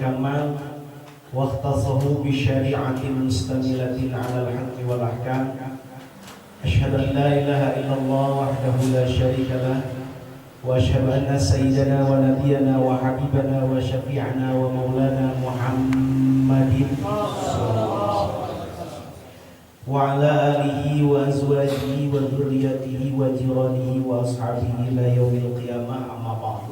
الكمال واختصه بشريعة مستملة على الحق والأحكام. أشهد أن لا إله إلا الله وحده لا شريك له وأشهد أن سيدنا ونبينا وحبيبنا وشفيعنا ومولانا محمد وعلى آله وأزواجه وذريته وجيرانه وأصحابه إلى يوم القيامة. أما بعد،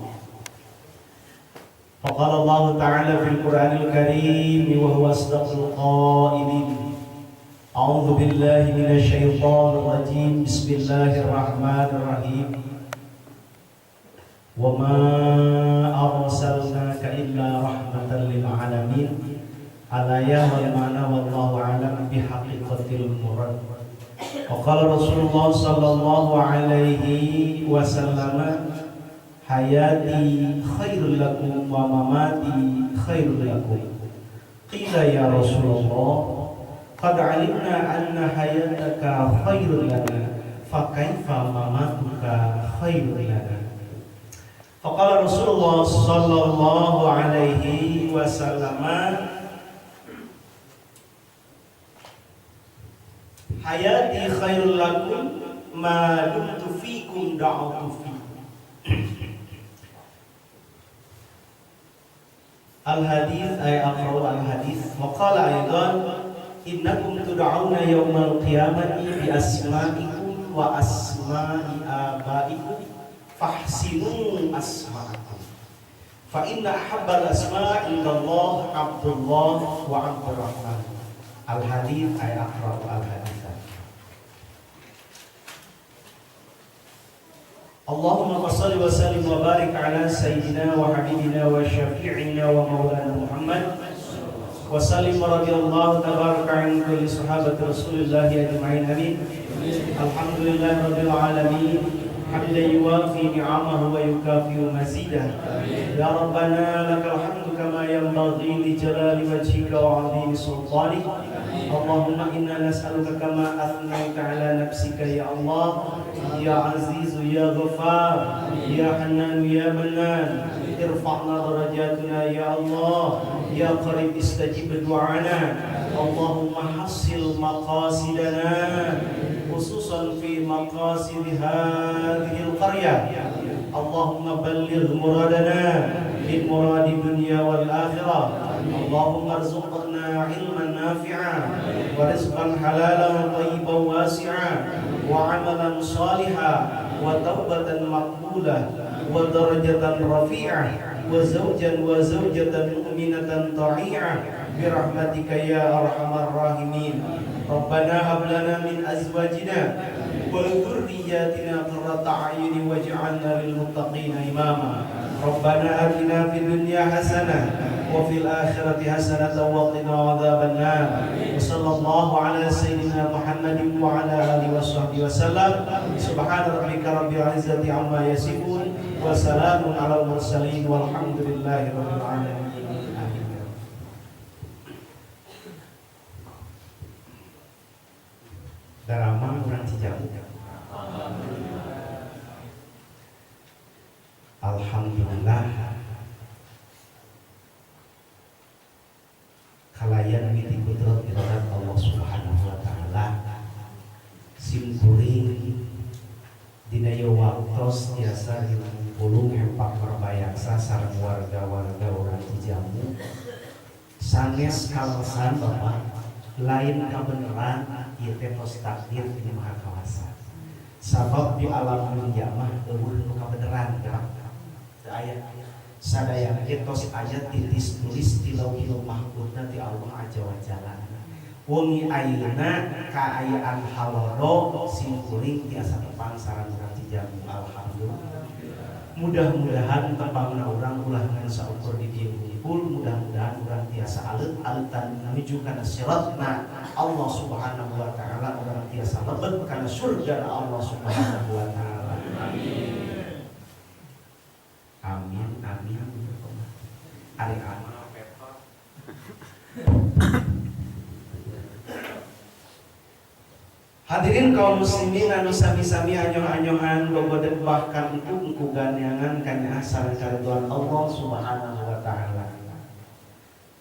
فقال الله تعالى في القرآن الكريم وهو أصدق القائلين: أعوذ بالله من الشيطان الرجيم. بسم الله الرحمن الرحيم. وما أرسلناك إلا رحمة للعالمين. Al-ayah wal ma'na wallahu a'lam bihaqiqatil murad. Wa qala Rasulullah sallallahu alaihi wasallam: hayati khairul lakum wa mamati khairul lakum. Qila ya Rasulullah, qad alimna anna hayataka khairul lana, fa kaifa mamatuka khairul lana. Faqala Rasulullah sallallahu alaihi wasallam: hayati khairul lakum ma dumtu fikum da'utu fikum. Al-hadith ay aqra'u al-hadith. Wa qala aydan innakum tud'auna yawmal qiyamati bi asma'ikum wa asma'i abaikum fahsinu asma'akum fa inna ahabbal asma'i indallah Abdullah wa Abdurrahman. Al-hadith ay aqra'u al-hadith. Allahumma salli wa sallim wa barik ala sayyidina wa habibina wa syafi'ina wa maulana Muhammad wa sallim radhiyallahu tabaraka an kulli sahabati Rasulillahi ajma'in. Amin. Alhamdulillahi rabbil alamin, hamdan yuwafi ni'amahu wa yukafi'u mazidah. Ya Rabbana lakal hamdu kama yanbaghi li jalali wajhika wa 'azimi sultanik. Allahumma inna nas'aluka kama athnayta ala nafsika ya Allah, ya Azizu ya Ghaffar, ya Hannan ya Mannan, irfa'na darajatuna ya Allah, ya Qarib istajib du'ana. Allahumma hassil maqasidana khususan fi maqasid hadhihi al-qaryah. Allahumma balligh muradana min muradi dunya wal akhirah. Allahumma arzuqna ilman nafi'an wa rizqan halalan tayyiban wasi'an wa amalan salihan wa taubatan maqbulah wa darajatan rafi'ah wa zawjan wa zawjatan mu'minatan ta'i'ah bi rahmatika ya arhamar rahimin. Rabbana hab lana min azwajina wa dhurriyyatina qurrata a'yunin waj'alna lil muttaqina imama. Rabbana atina fid dunya hasanah wa fil akhirati hasanatan wa qina adzaban nar. Sallallahu ala sayyidina Muhammadin wa ala alihi washabbihi wasallam. Subhana rabbika rabbil izzati amma yasifun wa salamun alal mursalin walhamdulillahi rabbil alamin. Darama urang Cijamu. Alhamdulillah kalayan miti kudrat iradat Allah subhanahu wa ta'ala simkuring dina ieu waktos tiasa dilungkulung empak perbayaksa sareng warga-warga urang Cijamu sanes kalesan Bapak lain kabeneran ieu teh tos takdir ti Maha Kawasa sabab di alam dunya mah eueuh nu kabeneran gerak ayat sadaya kitos ayat titis tulis di Lauhul Mahfuz ti Allah Azza wa Jalla. Wengi ayeuna kaayaan haloro simkuring tiasa tepang sareng urang Cijamu. Alhamdulillah. Mudah-mudahan tepangna urang ulah ngan saukur di dieu hungkul, mudah-mudahan urang tiasa alit-alitan menuju kana siratna Allah Subhanahu wa taala, urang tiasa lebet kana surga Allah Subhanahu wa taala. Amin. Amin, amin. Ari amal peta. Hadirin kaum muslimin anu sami-sami anyong-anyongan bogodeg bahkan engku ganyangan kana sareng karidhoan Allah Subhanahu wa taala.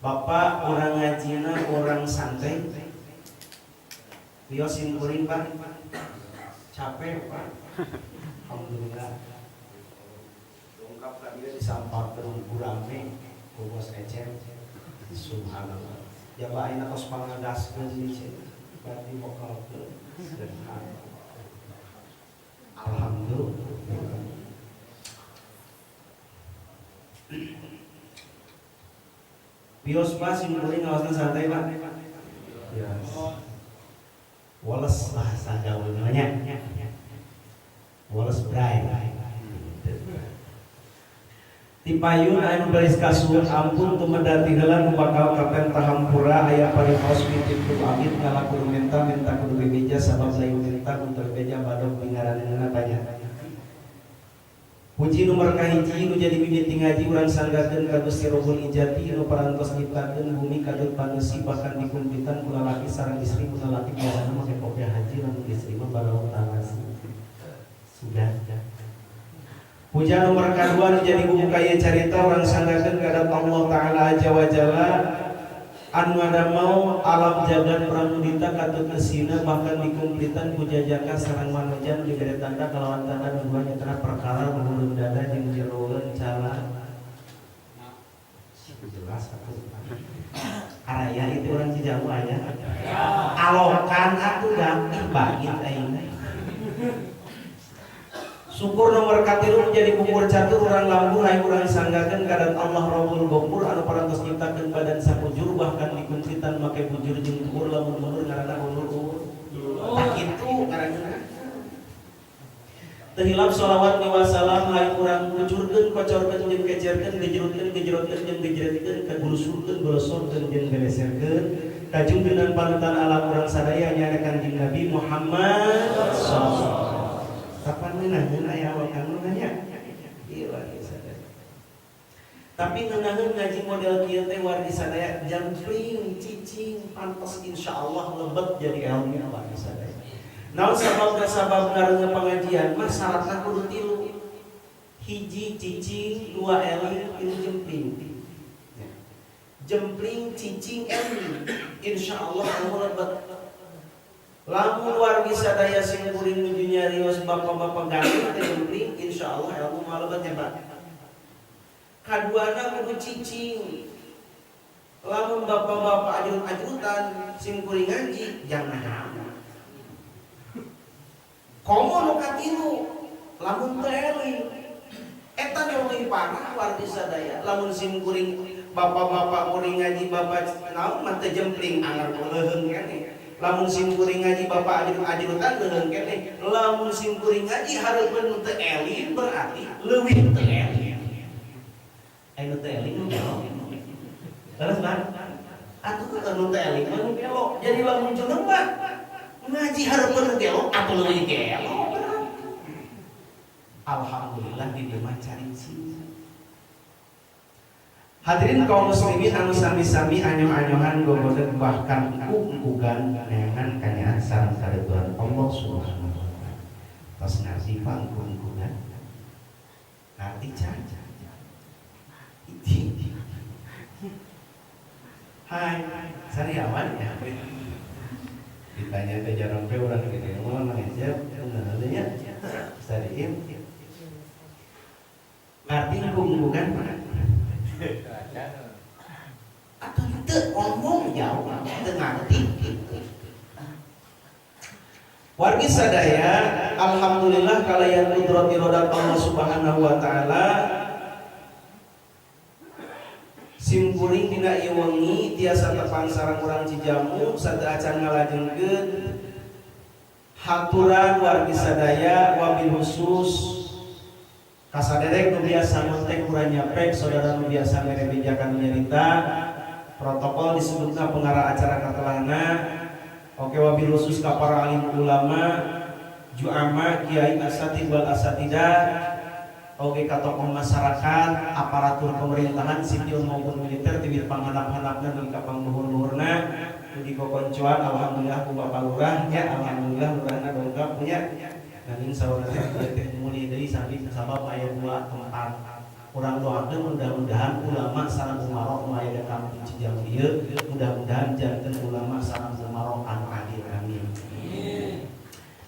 Bapak orang ngajina orang santai. Bios simkuring Pak. Capek Pak. Alhamdulillah. Dongkap ka dia disampatkeun urame ku bos Ecep. Subhanallah. Ya bae na kos pangadaskeun di sini. Berarti vokalkeun. Alhamdulillah. Bios Pak simkuring ngawasna santai Pak. Yes. Woles bahasa gaulnya. Woles bray. Tipayun anu baris kasuhun ampun tumedati heula nu bakal kapen tahampura aya paripaos mitip amit ngalakudu minta kudu bebeja sabab lain minta untuk bebeja badog bingaranna banyak. Puji nomor kahiji nu jadi mimiti ngaji urang sanggakeun ka Gusti Rabbul Ijati nu parantos nyiptakeun bumi kadut paneusi bahkan dikumpitan kula laki sareng istri kula laki biasana make kopiah haji lamun istri mah baraong tangasi. Sudah. Puja nomor kedua nu jadi buku kaya carita urang sanggakeun ka Allah Taala Azza wa Jalla anu ngadamau alam jagat pramudita katut kesina bahkan dikumplitan pujajaka sareng manujan dibere tanda kalawan tanda dua nyatana perkara menurun dada jeung jeroeun cala jelas atuh araya itu orang Cijamu aya alokan atuh gampang bagi aing syukur nomor katilu menjadi kumur catur orang lampu hai orang sanggakeun kadan Allah Rabbul Ghafur anu parantos nyiptakeun badan sapujur bahkan dikuntitan make bujur jeung tuur lamun mundur ngaranna ulur tak kitu ngaranna teu hilap shalawat wa salam hai urang kucurkeun kocorkeun jeung kecerkeun gejrutkeun jeung gejretkeun kagulusurkeun golosorkeun jeung geleserkeun ka junjungan panutan alam urang sadaya nya Kanjeng Nabi Muhammad sallallahu. Kapan ngeunahkeun aya awakan nanya? Ieu lagi sadaya. Tapi ngeunahkeun ngaji model kieu teh wargi sadaya jangkring cicing pantos insyaallah lebet jadi ilmu wargi sadaya. Naon sabab ngareungeun pengajian mah syaratna kudu tilu. Hiji cicing, dua eling, tilu jempling. Jempling cicing eling insyaallah ilmu lebet. Lamun wargi sadaya sing kuring nuju nyarios bapak-bapak ganteng teh jempling insyaallah ilmu malebat hebat. Kaduana kudu cicing. Lamun bapak-bapak ajrut-ajrutan sing kuring ngaji jangan. Komo nu katilu lamun teu eling. Eta leuwih parah wargi sadaya. Lamun sing kuring bapak-bapak kuring ngaji bapak naon mah teu jempling anggar leuheung keneh. Lamun sim kuring ngaji bapak ajrut-ajrutan leuheung keneh. Lamun sim kuring ngaji hareupeun teu eling berarti leuwih teu eling. Anu teu eling nu belok. Terus Bang, atuh anu teu eling anu belok. Jadi lamun jeneng mah ngaji hareupeun belok atuh leuwih belok. Alhamdulillah di mah cari-cari. Hadirin kaum muslimin anu sami-sami anyoh-anyohan gogodeug bahkan kugan neangan kanyaan sareng karidhoan Allah Subhanahu wa taala. Tos ngarti pangkugan. Ngarti caca. Hai, sariawan ya. Ditanya ke jarang pe urang gede mah manajer bener nya. Sariim. Ngarti kugan mana? Atau itu ngomong jauh, itu ngerti. Wargi sadaya, alhamdulillah kalayan kudrati rodat Allah Subhanahu wa taala. Simkuring dina ieu wengi tiasa tepang sareng urang Cijamu sada acan ngalajengeun haturan wargi sadaya wabil khusus kasaderek nu biasa ngontek urang nyapek saudara nu biasa merebejakan nyarita protokol disebutna pengarah acara katelahna oke wabil khusus ka para alim ulama juama kiai asatid wal asatidah oke ka tokoh masyarakat aparatur pemerintahan sipil maupun militer tibit panghandap-handapna nepi ka pangluhur-luhurna nu dikokoncoan alhamdulillah ku Bapak Lurah nya alhamdulillah lurahna dongkap punya. Nanging saudara teh muli deui sabab aya dua tempat Urang doakeun mudah-mudahan ulama sareng umarok nu aya di kampung Cijaung ieu mudah-mudahan janten ulama sareng umarok anu adil amin.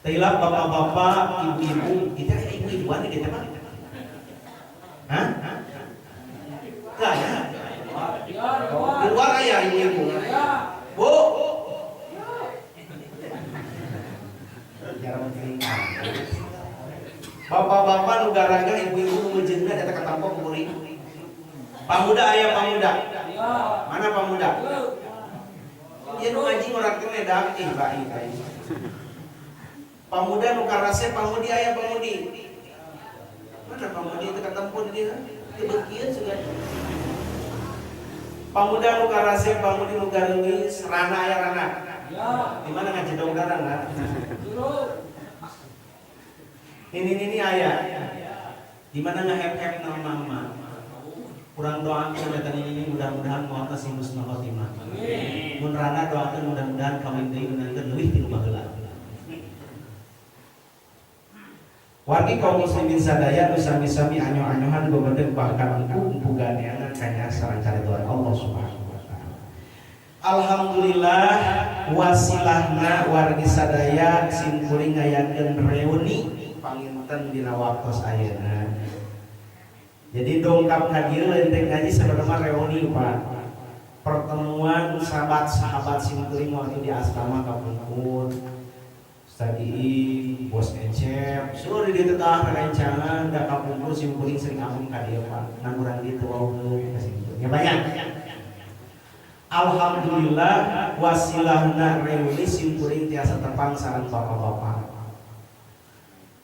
Teulah bapak-bapak, ibu-ibu, kita ibu-ibuan di mana? Hah? Kaya? Di luar aya ibu-ibu. Bu. Jarang tinggal. Bapak-bapak nu garaga ibu-ibu nu meujeuhna eta katampok kuring. Pamuda aya pamuda. Mana pamuda? Ieu nu ngaji urang teh medak baik. Pamuda nu karase pamudi aya pamudi. Mana pamudi teu katempo di dieu? Teu beukieu sugan. Pamuda nu karase pamudi nu gareungis rana aya rana. Di mana ngaji dong garang kan? Ini ayah. Di mana ngehep-hep nama mama. Kurang doakeun eta ini mudah-mudahan moal sing husnul khotimah. Mun rana doakeun mudah-mudahan kawin deui nanteun leuwih ti baheula. Wargi kaum muslimin sadaya nu sami-sami anyo-anyohan bebeudeg bahkan empu ganeangan kanya sareng karituan Allah Subhanahu wa taala. Alhamdulillah wasilahna wargi sadaya sim kuring ngayakeun reuni panginten dina waktos ayeuna. Jadi dongkap ka dieu leunteng ngaji sebenarnya reuni Pak. Pertemuan sahabat-sahabat sim kuring waktu di asrama Kapungkur. Tadi bos Ecep, suruh di tetah rencangan da Kapungkur sim kuring sering amun ka dieu Pak. Nang urang ditu wae kasih gitu. Ya banyak. Alhamdulillah wasilahna reuni sim kuring tiasa tepang sareng bapak-bapak.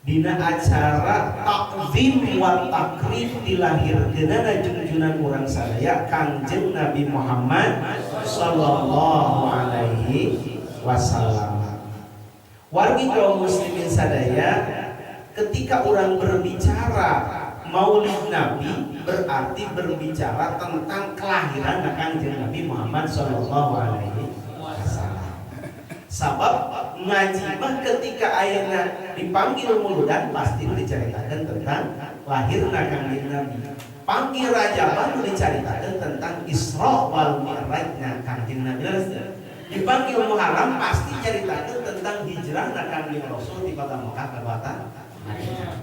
Dina acara takzim wa takrim dilahirkeunana junjunan urang sadaya Kangjeng Nabi Muhammad sallallahu alaihi wasallam. Wargi kaum muslimin sadaya, ketika orang berbicara Maulid Nabi berarti berbicara tentang kelahiran Kangjeng Nabi Muhammad sallallahu alaihi wasallam. Sabab ngaji mah ketika ayeuna dipanggil muludan pasti diceritakan tentang lahirna Kangjeng Nabi. Panggil Rajaban diceritakan tentang Isra wal Mi'rajna Kangjeng Nabi. Dipanggil Muharram pasti ceritakan tentang hijrahna Kangjeng Rasul di kota Mekah ke kota Madinah.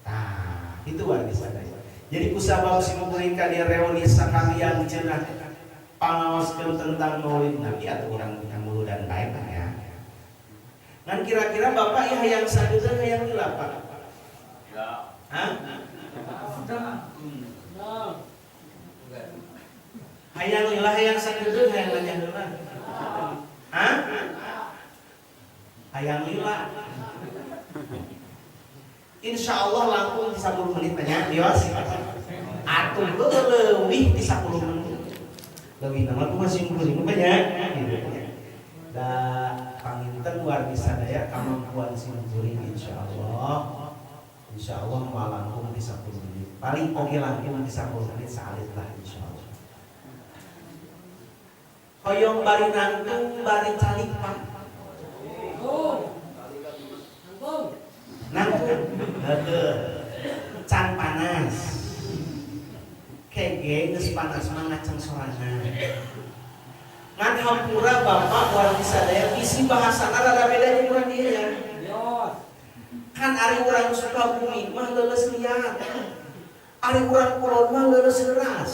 Nah, itu wargi sadaya. Jadi kusabab simkuring kali reuni sakalian cenah pangaoskeun tentang Maulid Nabi atau urang yang muludan bae ya. Dan kira-kira Bapak ya hayang sagedeung hayang lila Pak? Ya. Hah? Hayang lila hayang sagedeung hayang lanyah heula. Hah? Hayang lila. Insya Allah langkung di 10 menit banyak dios. Atuh leuwih di 10 menit. Leuwih nama aku masih 50 banyak. Da panginten wargi sadaya kamampuan simkuring insyaallah moal langkung di 10 menit. Paling oge langkung di 10 menit salit lah insyaallah. Hoyong bari nangtung bari calik Pak. Nangtung can panas. Kege geus panas mah ngaceng sorana. Ngan hampura Bapak wargi sadaya bisi bahasana rada beda jeung urang ieu ya. Kan ari urang Sukabumi mah leuleus liat. Ari urang kulon mah leuleus leuras.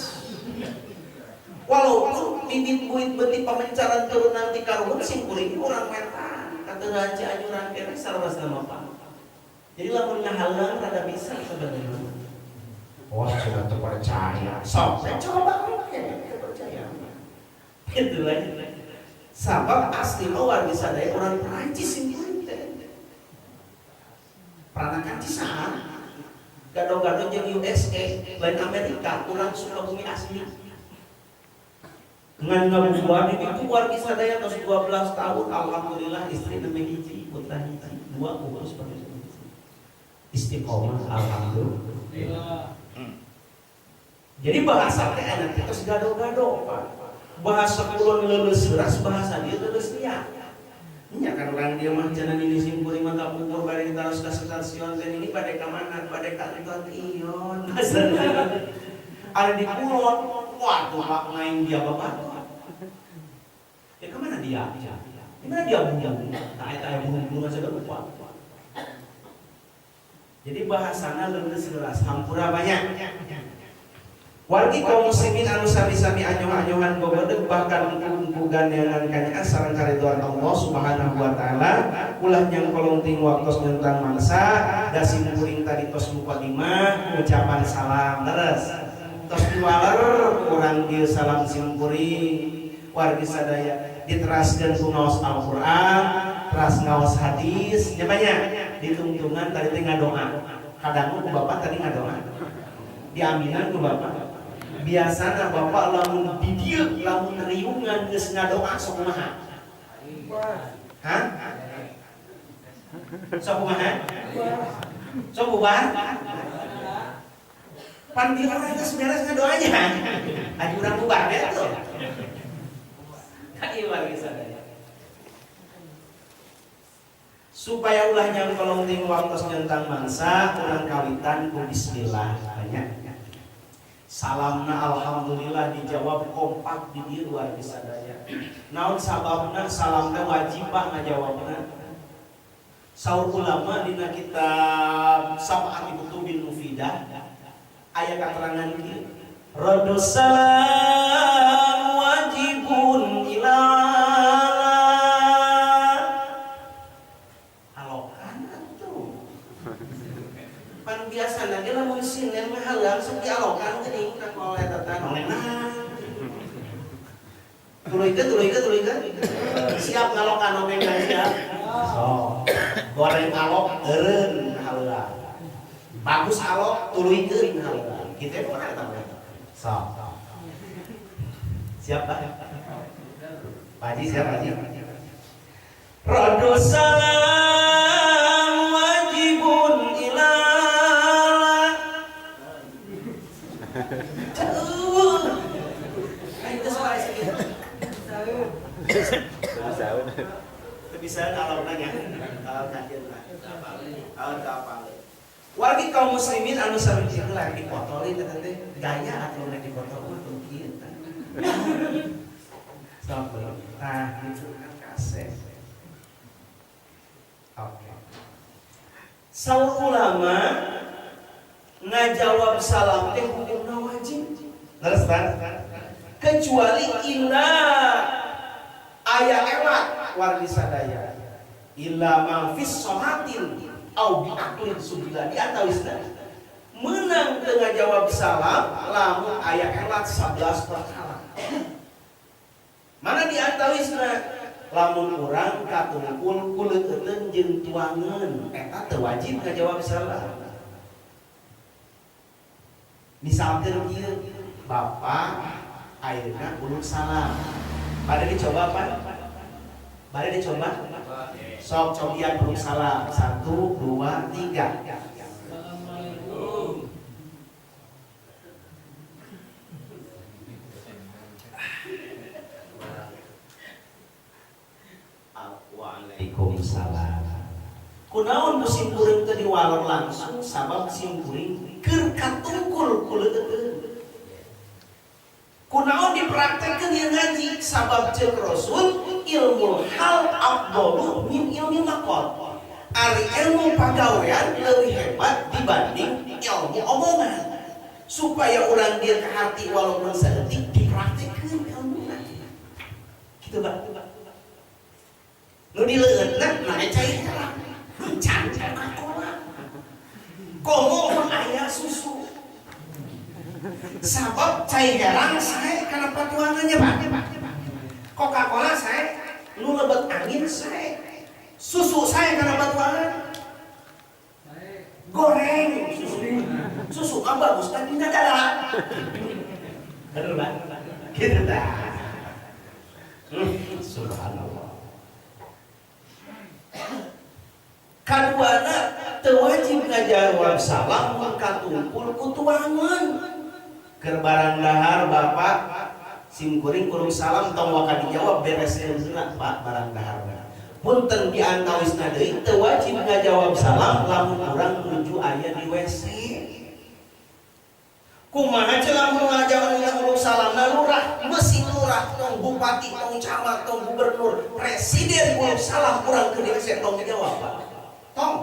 Walaupun bibit buit beuti pamencaran turunan ti karuhun sim kuring urang wetan kata raja anyuran kene sarwas nama Pak. Jadi lamun ngahalang rada bisa sebenarnya. Oh, sudah terpercaya. Sampai coba percaya. Itu lagi. Sabab asli wargi sadaya orang Perancis sim kuring teh. Peranakan cisaan. Gado-gado jeung USA lain Amerika urang Sukabumi asli. Dengan ngabubuhan itu wargi sadaya tos 12 tahun alhamdulillah istri nembe hiji putra hiji 2 urus seperti itu. Istiqomah alhamdulillah. Jadi bahasa teh enak itu gado-gado Pak. Bahasa kulon leuleus seuras bahasa dia leuleus liat. Nya kan orang dia mah cenah ini simkuring mah kapungkur bari ditaros ka stasiun teh ini bade ka mana? Bade ka kantor ion. Ada di kulon, waduh pak main dia bapak. Ya kemana dia? Di mana dia bunyi? Tak burung-burung aja lupa. Jadi bahasana leungeus geus hampura banyak. Wargi kaum muslimin anu sami-sami anyoh-anyohan gobodeg bahkan engku gandengan kanya sareng karidhoan Allah Subhanahu wa taala ulah nyang kolongting waktos nyentang mangsa da simkuring tadi tos mukadimah ucapan salam leres tos diwaler urang dieu salam simkuring wargi sadaya diteraskeun ku ngaos Al-Qur'an teras ngaos hadis nya banyak ditungtungan tadi teh ngadoa kadang ku bapak tadi ngadoa diaminan ku bapak biasana bapak lamun di dieu lamun riungan geus ngadoa sok kumaha? Hah? Sok kumaha? Sok bubar? Pan di orang geus beres ngadoanya. Adi urang bubar betul. Ka ieu wargi sadaya. Supaya ulah nyang kolongting waktos nyentang mangsa urang kawitan ku bismillah banyak. Salamna alhamdulillah dijawab kompak di dieu luar biasa daya. Naon sababna salamna wajibah ngajawabna. Saur ulama dina kitab Sab'ati Kutubin Mufidah aya katerangan kieu. Raddus salam wajibun ila biasa lagi lah musim yang mahal langsung dialokan gini nak oleh tatan oleh tuluykeun siap ngalokan omeng siap so goreng alok eureun haheula bagus alok tuluykeun haheula kitu pernah eta so siap Pak Haji siap Haji Raddus salam wajibun ila bisa kalau nanya wargi kaum muslimin anu sareng lah dipotoli teh gaya atuh nek dipotol mah mungkin sampai nah itu kan kaset oke saur ulama ngajawab salam teh hukumna wajib leres kecuali illa aya elat wargi sadaya illa ma fis sholatin au bi aqlin subila di antawisna meunang teu ngajawab salam lamun aya elat 11 perkara mana di antawisna lamun urang katungkul kuleuteun jeung tuangeun eta teu wajib ngajawab salam. Misalkan kieu bapak ayeuna ulun salam. Bade dicoba apa? Bade dicoba? Sok cobian ulun salam. 1 2 3. Assalamualaikum. Waalaikumsalam. Kunaon musim kuring teu diwalor langsung sabab sim kuring keur katungkul kuleuteun. Kunaon dipraktekkeun ieu ngaji sabab ceuk Rasul ilmu hal afdalu min ilmi maqal. Ari ilmu pagawean leuwih hebat dibanding ilmu omongan. Supaya urang dia ka hati walaupun saeutik dipraktekkeun ilmuna. Kitu Pak. Nu dileueutna mane cai terang. Can Coca-Cola. Komo mah aya susu. Sabab cai herang sae kana patuangannya Pak. Coca-Cola sae nu lebet angin sae. Susu sae kana patuangan. Goreng susu. Susu kan bagus kan dina dala. Bener Pak? Gitu dah. Subhanallah. Kaduana teu wajib ngajawab salam mun katungkul ku tuangeun. Keur barang dahar bapak sim kuring kurung salam tong waka dijawab beres eunceuna Pak barang dahar. punten diantawisna deui teu wajib ngajawab salam lamun urang nuju aya di WC. Kumaha ceuk lamun ngajawab salam lurah, mesin lurah, tong bupati, tong camat, tong gubernur, presiden uluk salam urang ke di WC tong dijawab Pak. Tong.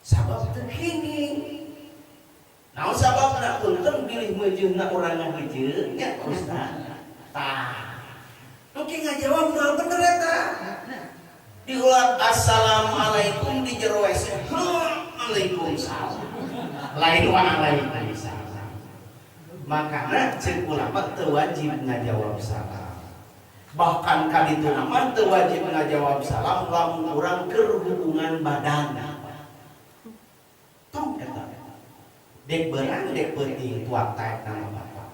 Sabab teu gini. Naon sababna punten pilih meujeuhna urang ngaheujeun nya Ustaz. Tah. Oke ngajawab moal bener eta. Diulat assalamualaikum di jero WC. Waalaikumsalam. Lain waalaikumsalam. Makana ceuk ulama teu wajib ngajawab salam. Bahkan kaditu mah teu wajib ngajawab salam lamun urang keur hubungan badan. Tong eta. Dek beurang dek peuting tuak taek nama Bapak.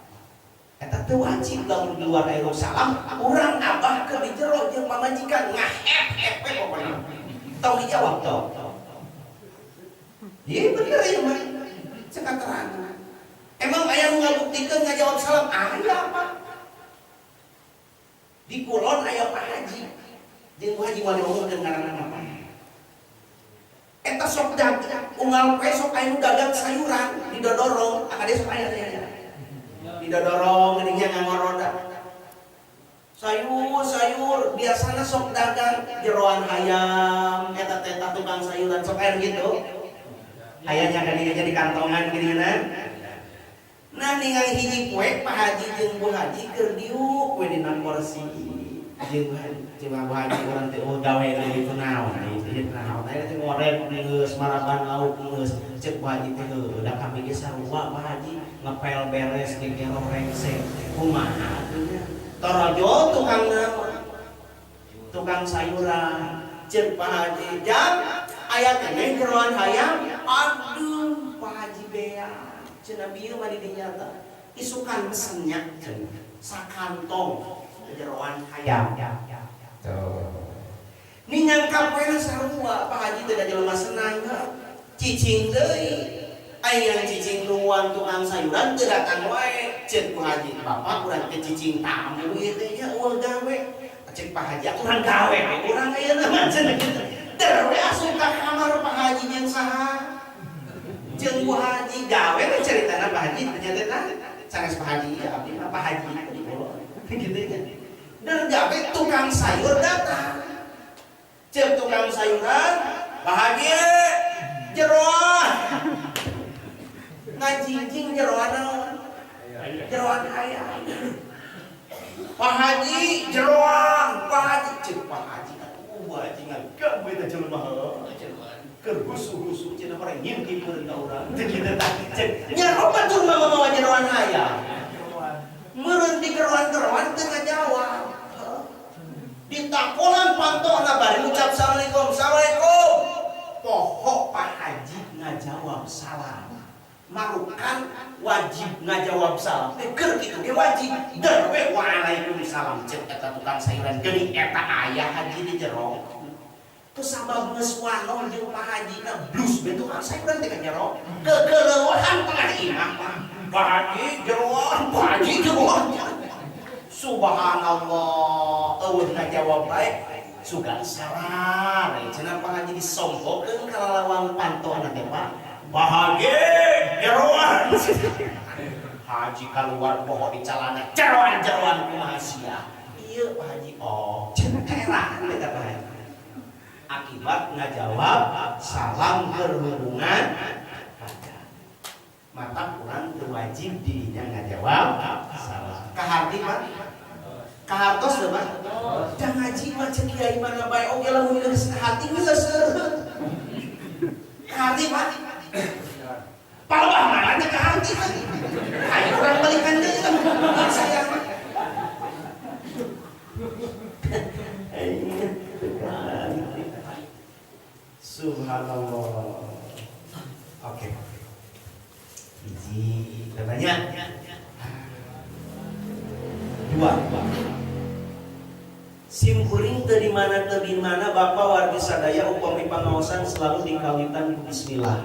Eta teu wajib lamun di luar aya salam, urang abah keur di jero jeung pamajikan ngahep-hep pokona. Tong dijawab tong. Ieu bener ieu mah. Ceuk terang. Emang aya nu ngabuktikeun ngajawab salam? Aya apa? Di Kulon aya Pak Haji. Jeung Pak Haji wali ngomongkeun ngaranna apa? Eta sok dagang, unggal poe sok aya nu dagang sayuran di dodorong, akade sok aya teh. Di dodorong geuning ngangoroda. Sayur biasana sok dagang jeroan hayam, eta teh tukang sayuran sok aya gitu. Ayahnya geuning aja di kantongan geuninna. Nah ningali hiji poe Pak Haji jeung Bu Haji keur diuk we dina kursi. Jeung Bu Haji urang teh gawe deui naon ieu naon aya teh ngorek geus maraban lauk geus ceuk Bu Haji teh da kami ge sarua Pak Haji ngepel beres di gero rengsek kumaha atunya torojo tukang sayuran ceuk Pak Haji jam aya keneh jeroan hayam aduh Pak Haji bea cenah bieu mah di dinya teh isukan mesennya cenah sakantong jeroan hayam tuh ningan kapoena sarua Pak Haji teh da jelema senang cicing deui aya cicing nuan tukang sayuran teu datang wae ceuk Pak Haji bapak urang teh cicing tamu ieu teh nya eueuh gawe ceuk Pak Haji urang gawe urang ayeuna mah cenah kitu der we asup ka kamar Pak Haji jeung saha jeung Bu Haji gawe we caritana Pak Haji ternyata sanes Pak Haji ya abdi mah Pak Haji kitu nya der gawe tukang sayur datang ceuk tukang sayuran Pak Haji jeroan ngajinjing jeroan naon jeroan hayam Pak Haji jeroan Pak Haji ceuk Pak Haji Bu Haji ngagak we teh jelema keur husu-husu cenah bare ngimkikeun ka urang teh kitu tah ceuk nya apa tur mamawa jeroan hayam meureun di keroan-keroan teu ngajawab ditakolan pantona bari ucap assalamualaikum poho Pak Haji ngajawab salam marukan wajib ngajawab salam keur kitu ge wajib dar we waalaikumsalam ceuk eta tukang sayuran geuning eta aya Haji di jero teu sabab geus wano jeung Pak Haji na blus be tukang sayuran teh jero kekeleuhan tengah imah Pak Haji jeroan Pak Haji jeroan subhanallah eueuh ngajawab bae sugan salar cenah Pak Haji disomphokeun ka lalawang pantona teh Pak Haji jeroan Haji keluar poho di calana jeroan kumaha sia ieu Pak Haji oh cenah heran eta Pak Haji akibat ngajawab salam berhubungan badan mata kurang wajib dirinya ngajawab salam kaharti Pak kahartos teh Pak da ngaji mah ceuk kiai mana bae oge lamun geus hati geus kaharti Pak palebah mana teh kaharti ayo urang balikan deui ka saya subhanallah oke hiji banyak dua simkuring teu di mana Bapak wargi sadaya upami pangaosan selalu dikawitan bismillah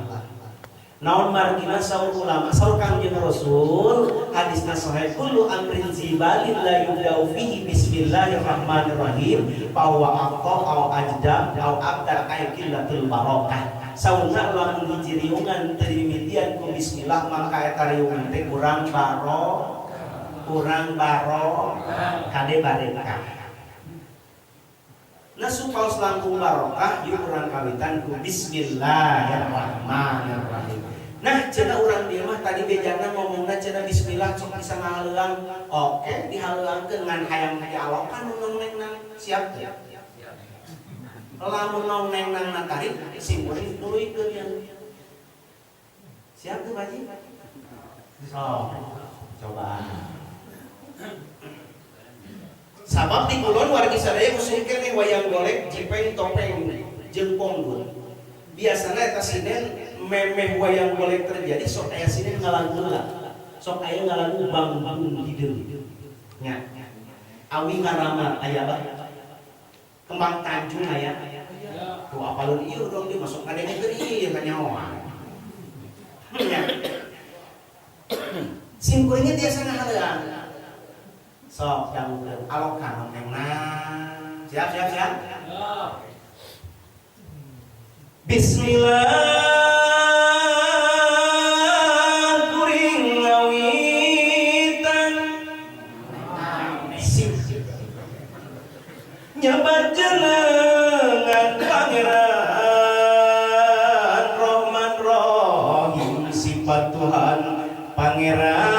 Naon margina saur ulama saur Kangjeng Rasul hadisna sahih kullu amrin zibalin la yubda'u fihi bismillahirrahmanirrahim fa huwa aqta aw ajda aw abda ay qillatul barakah. Sauna lamun hiji riungan teu dimimitian ku bismillah maka eta riungan teh kurang baro kade barokah. Nah supaya langkung barokah yuk urang kawitan ku bismillahirrahmanirrahim. Nah cenah urang dieu mah tadi bejana ngomongna cenah bismillah sok bisa ngahaleuang. Oke dihaleuangkeun ngan hayang dialokan nu neng siap. Lamun nong nang tarik simkuring tuluikeun ya. Siap tuh Pak Haji? Coba. Sabab di kulon wargi sadaya usul keneh wayang golek jipeng topeng jeung ponggul. Biasana eta sinen memeh wayang golek terjadi sok aya sinen ngalanggula. Sok aya ngalangu bangkung hideung. Nya. Awi ngaramat aya bae. Kembang Tanjung aya. Tuh apalun ieu dong dia masuk ka negeri ka nyawa. Simkuringnya biasa ngahaleuang. Sok dangukeun alokan nongengna. Siap. Bismillah kuring ngawitan. Nyabat jenengan Pangeran Rahman Rahim sifat Tuhan Pangeran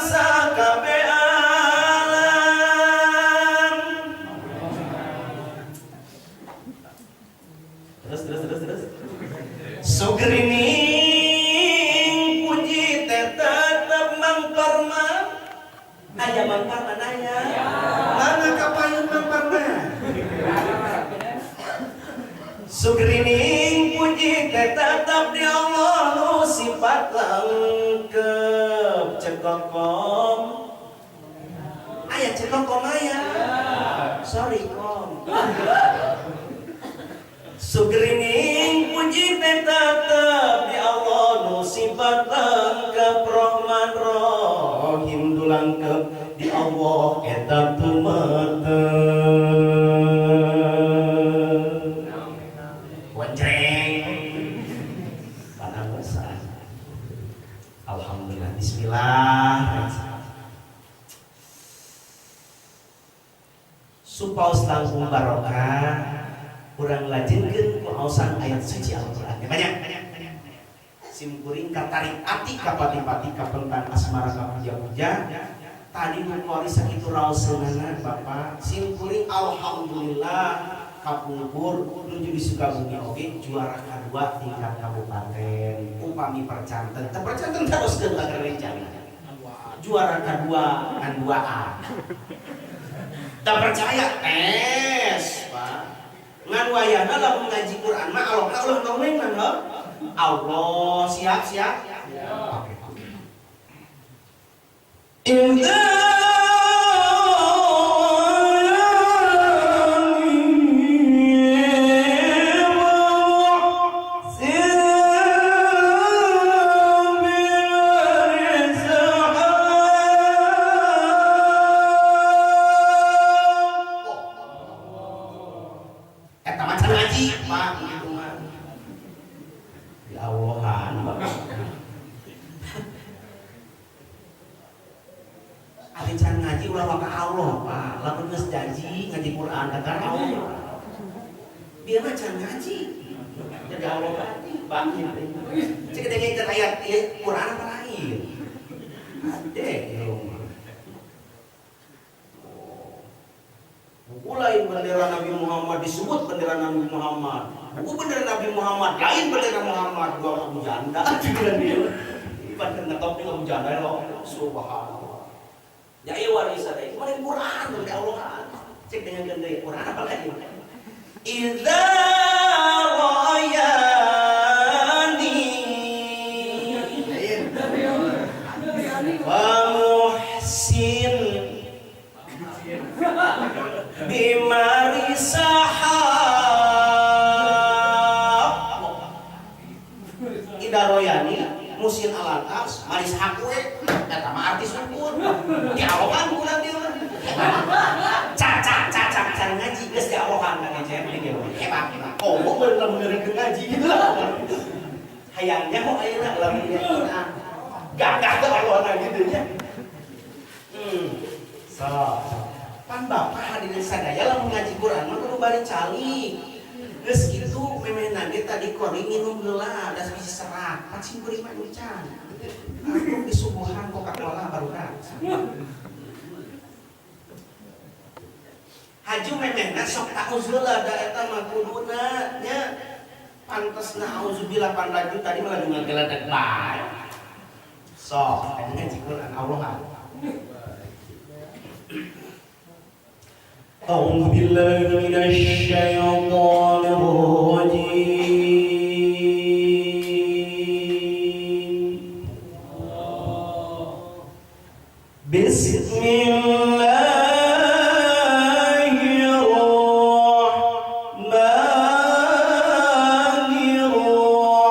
sakabeh alam. Terus. Sugrining puji teh tetep mangparna. Aya mangparna aya. Mana kapayun mangparna? Sugrining puji teh tetep di Allah nu sifat lengkep cekokom. Aya cekokom aya. Sorry kom. Sugrining puji teh tetep di Allah nu sifat lengkep Rahman Rahim dulangkep di Allah eta tumetep. Wonjreng. Padang besar. Alhamdulillah bismillah. Supaus langkung barokah kurang lajengkeun ku aosan ayat suci Al-Qur'an. Banyak. Simkuring katarik ati ka pati-pati ka pentan asmara ka puja-puja. Tadi nu kuari sakitu raoseunana Bapak. Simkuring alhamdulillah kapungkur nuju di Sukabumi oge juara kadua tingkat kabupaten. Upami percanten, teu percanten teruskeun ka rencana. Juara kadua ngan 2A. Tak percaya tes, Pak. Ngan wayahna lamun ngaji Quran mah Allah nonglengan heuh. Allah siap. Oke. Dia macam ngaji jadi Allah berarti bangkit cek dengan ayat Quran apa lain ada mulai bendera Nabi Muhammad disebut bendera Nabi Muhammad bendera Nabi Muhammad lain bendera Muhammad gua Abu Janda juga dia ibarat ngetop dengan Abu Janda loh subhanallah ya iya warisan itu mana Quran dari Allah cek dengan ganda Quran apa lagi Idza rayani wa muhsin bimari sahab manis hakwe eta mah artis ukur diawohan kurang dia cacak can ngaji geus diawohan ka ngece hebat oh mau bener-bener ngaji gitu lah hayangnya kok ayeuna lamun dia Quran gagah teh awohna gitu nya pan bapak hadirin sadaya lamun ngaji Quran mah kudu bari calik geus kitu memehna ge tadi kori minum heula da biji serat pacing beuring mah can aku disuguhan Coca-Cola barudak haju memehna sok ta'uzulah da eta mah kuduna nya pantesna auzubillah pan laju tadi mah lagi ngageladak bae sok ngaji Quran Allah أعوذ بالله من الشيطان الرجيم بسم الله الرحمن الرحيم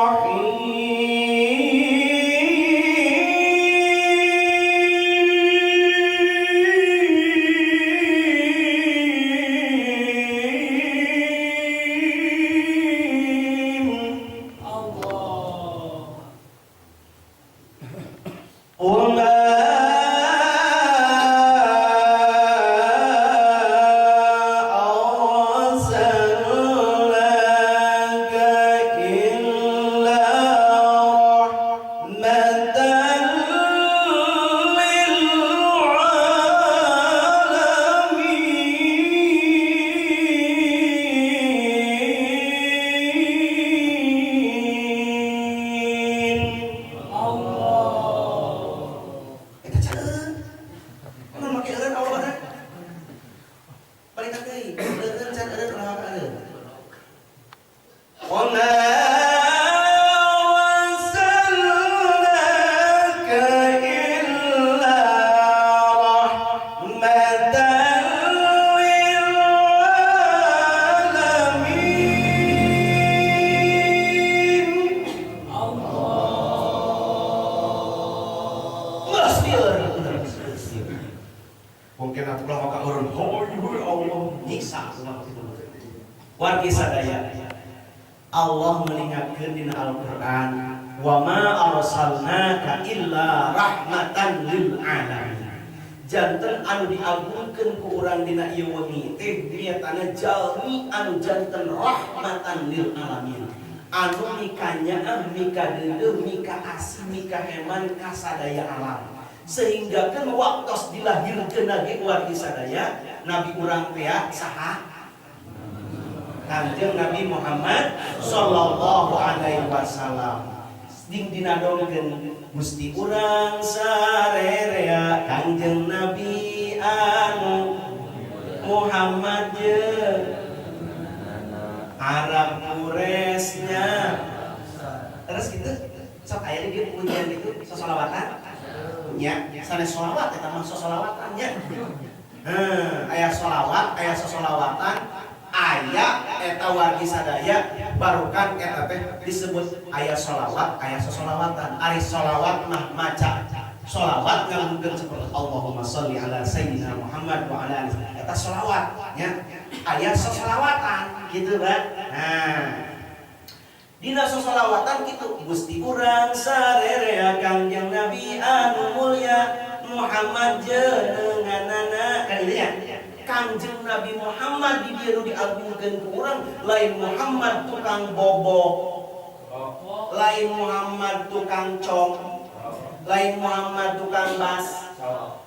Mungkin aku lah maka urun Allah nyiksa wargi sadaya Allah melingatkeun dina Al-Qur'an wa ma arsalnaka illa rahmatan lil alamin janten anu diagungkeun ku urang dina ieu wengi teh niatana jalmi anu janten rahmatan lil alamin anu mikanya mika deudeuh mika asih mika heman ka sadaya alam sehingga kan waktu dilahirkeun lagi wargi sadaya Nabi urang teh saha Kanjeng Nabi Muhammad sallallahu alaihi wasallam ding dinadongkeun Gusti urang sarerea Kanjeng Nabi anu Muhammad je Arab Quraisnya terus gitu sok aya di pujian gitu sasolawatan nya sanes sholawat eta mah sholawatan nya aya sholawat aya sholawatan aya eta wargi sadaya barukan eta teh disebut aya sholawat aya sholawatan ari sholawat mah maca sholawat nganggukeun seperti Allahumma sholli ala sayyidina Muhammad wa ala alihi eta sholawat nya aya sholawatan gitu kan dina sholawatan kitu Gusti urang sarerea Kanjeng Nabi anu mulya Muhammad jenenganana kan ieu nya Kanjeng Nabi Muhammad di dieu diagungkeun ku urang lain Muhammad tukang bobok lain Muhammad tukang cong lain Muhammad tukang bas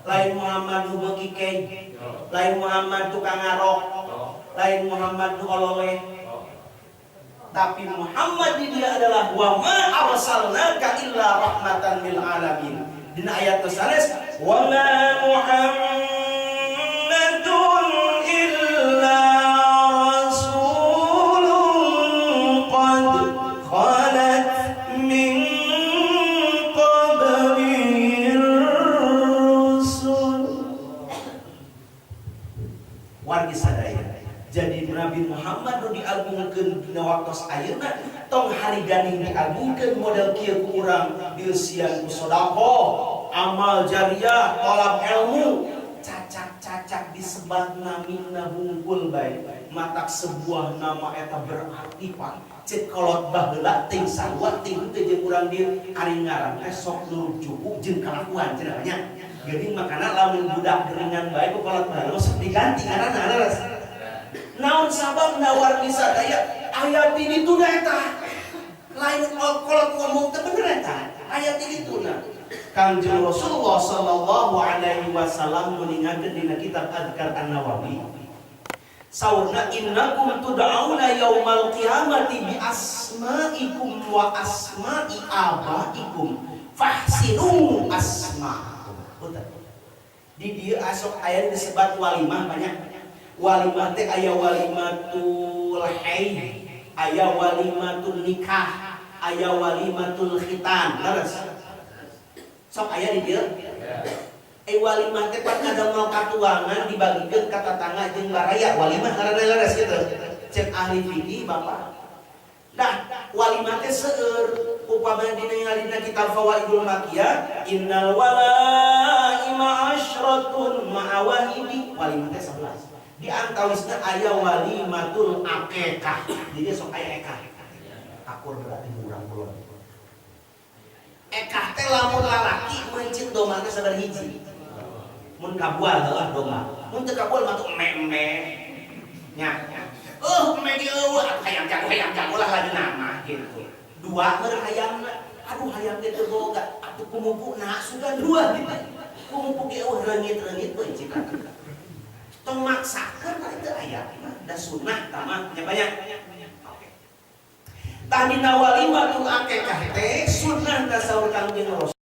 lain Muhammad nu beuki keg lain Muhammad tukang ngarok lain Muhammad nu ololeh tapi Muhammad di dia adalah wa ma arsalnaka illa rahmatan lil alamin. Dina ayat tersales wa ma Muhammadun illa rasulun qad khalat min qablihi rusul. Wargi sadaya jadi Nabi Muhammad nu diagungkeun dina waktos ayeuna tong hari ganding diagungkeun model kieu ku urang dieusian ku sedekah, amal jariah, talab ilmu, cacak-cacak disebat namina hungkul bae. Matak sebuah nama eta berarti Pak. Cek kolot baheula ting sarua ting teu jeung urang dieu ari ngaran teh sok nurut cukup jeung kalakuan cenah nya. Jadi makana lamun budak geringan bae ku kolot baheula sok diganti ngaranna leres. Naon sabab nawar bisa daya ayat ini tuna eta lain kolot ngomong teh bener eta ayat ini tuna Kangjeng Rasulullah sallallahu alaihi wasallam meningatkeun dina kitab Adhkar An-Nawawi saurna innakum tud'auna yaumal qiyamati bi asma'ikum wa asma'i abaikum fahsinu asma'akum. Di dieu asok aya disebut walimah banyak. Walimah teh aya walimatul haid, aya walimatul nikah, aya walimatul khitan. Leres. Sok aya di dieu. Walimah teh pan ngadamel katuangan dibagikeun ka tatangga jeung baraya. Walimah ngaranna leres kitu. Cek ahli fikih Bapak. Nah, walimah teh seueur upamana dina kitab Fawaidul Maqiyah, innal walaima asyratun ma'awahidi. Walimah teh 11. Di antawisna aya walimatul akekah. Jadi sok aya ekah. Akur berarti urang kulon. Ekah teh lamun lalaki mencit domana sabar hiji. Mun kabual heuh doma. Mun teu kabual mah tuh eme-eme. Nya. Eme di eueuh hayam jago lah lagi nama gitu. Dua meureun hayamna. Aduh hayam teh teu boga. Atuh kumupuna sugan dua gitu. Kumupu ge eueuh reungit-reungit we cita. Tong maksakeun itu aya da sunnah tamah nya banyak. Oke. Tah dina walimatul akekah teh sunnah da saur Kangjeng Rasul